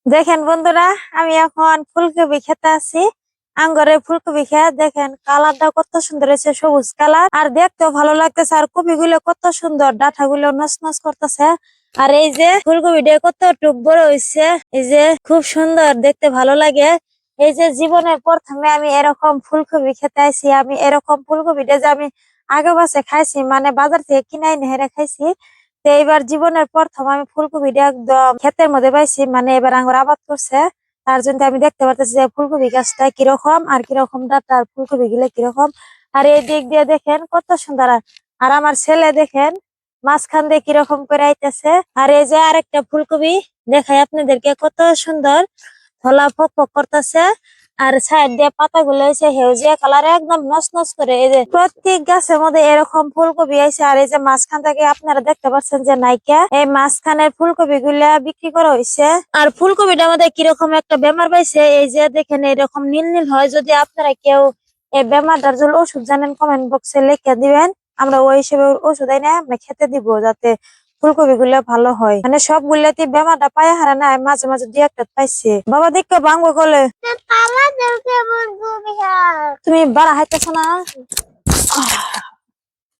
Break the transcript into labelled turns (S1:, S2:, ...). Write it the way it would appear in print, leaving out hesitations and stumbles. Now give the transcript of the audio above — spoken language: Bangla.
S1: দেখেন বন্ধুরা, আমি এখন ফুলকপি খেতে আছি। আঙ্গরের ফুলকপি খেয়ে দেখেন কালারটা কত সুন্দর হয়েছে, সবুজ কালার, আর দেখতেও ভালো লাগতেছে। আর কপি গুলো কত সুন্দর, ডাঁটা গুলো নস করতেছে। আর এই যে ফুলকপিটা কত টুক বড় হয়েছে, এই যে খুব সুন্দর দেখতে ভালো লাগে। এই যে জীবনের প্রথমে আমি এরকম ফুলকপি খেতে আইছি। আমি এরকম ফুলকপিটা যে আমি আগে বাসে খাইছি, মানে বাজার থেকে কিনে এনে হেরে খাইছি। তো এইবার জীবনের প্রথম আমি ফুলকপিটা একদম ক্ষেতের মধ্যে পাইছি, মানে এবার আঙ্গুর আবাদ করছে। তার জন্য আমি দেখতে পাচ্ছি যে ফুলকপি গাছটা কিরকম আর কিরকম ডাটা, আর ফুলকপি গুলো কিরকম। আর এই দিক দিয়ে দেখেন কত সুন্দর। আর আমার ছেলে দেখেন মাঝখান দিয়ে কিরকম করে আইতেছে। আর এই যে আরেকটা ফুলকপি দেখাই আপনাদেরকে, কত সুন্দর ধলা ফক ফক করতেছে। আর সাইড দিয়ে পাতাগুলো হয়েছে হেউজিয়া কালার, একদম নস করে। এই যে প্রত্যেক গাছের মধ্যে এরকম ফুলকপি আছে। আর এই যে মাঝখান থেকে আপনারা দেখতে পাচ্ছেন যে নাইকা, এই মাঝখানের ফুলকপি গুলা বিক্রি করা হয়েছে। আর ফুলকপিটার মধ্যে কিরকম একটা বেমার পাইছে, এই যে দেখেন এরকম নীল নীল হয়। যদি আপনারা কেউ এই বেমারটার জন্য ওষুধ জানেন, কমেন্ট বক্সে লিখে দিবেন, আমরা ওই হিসেবে ওষুধ এনে আমরা খেতে দিব, যাতে ফুলকপি গুলো ভালো হয়। মানে সবগুলাতে বেমারটা পায় হারা না, মাঝে মাঝে দুই একটা পাইছে। বাবা দেখো ভাঙবো কলে, তুমি বাড়া হাইতেছ না।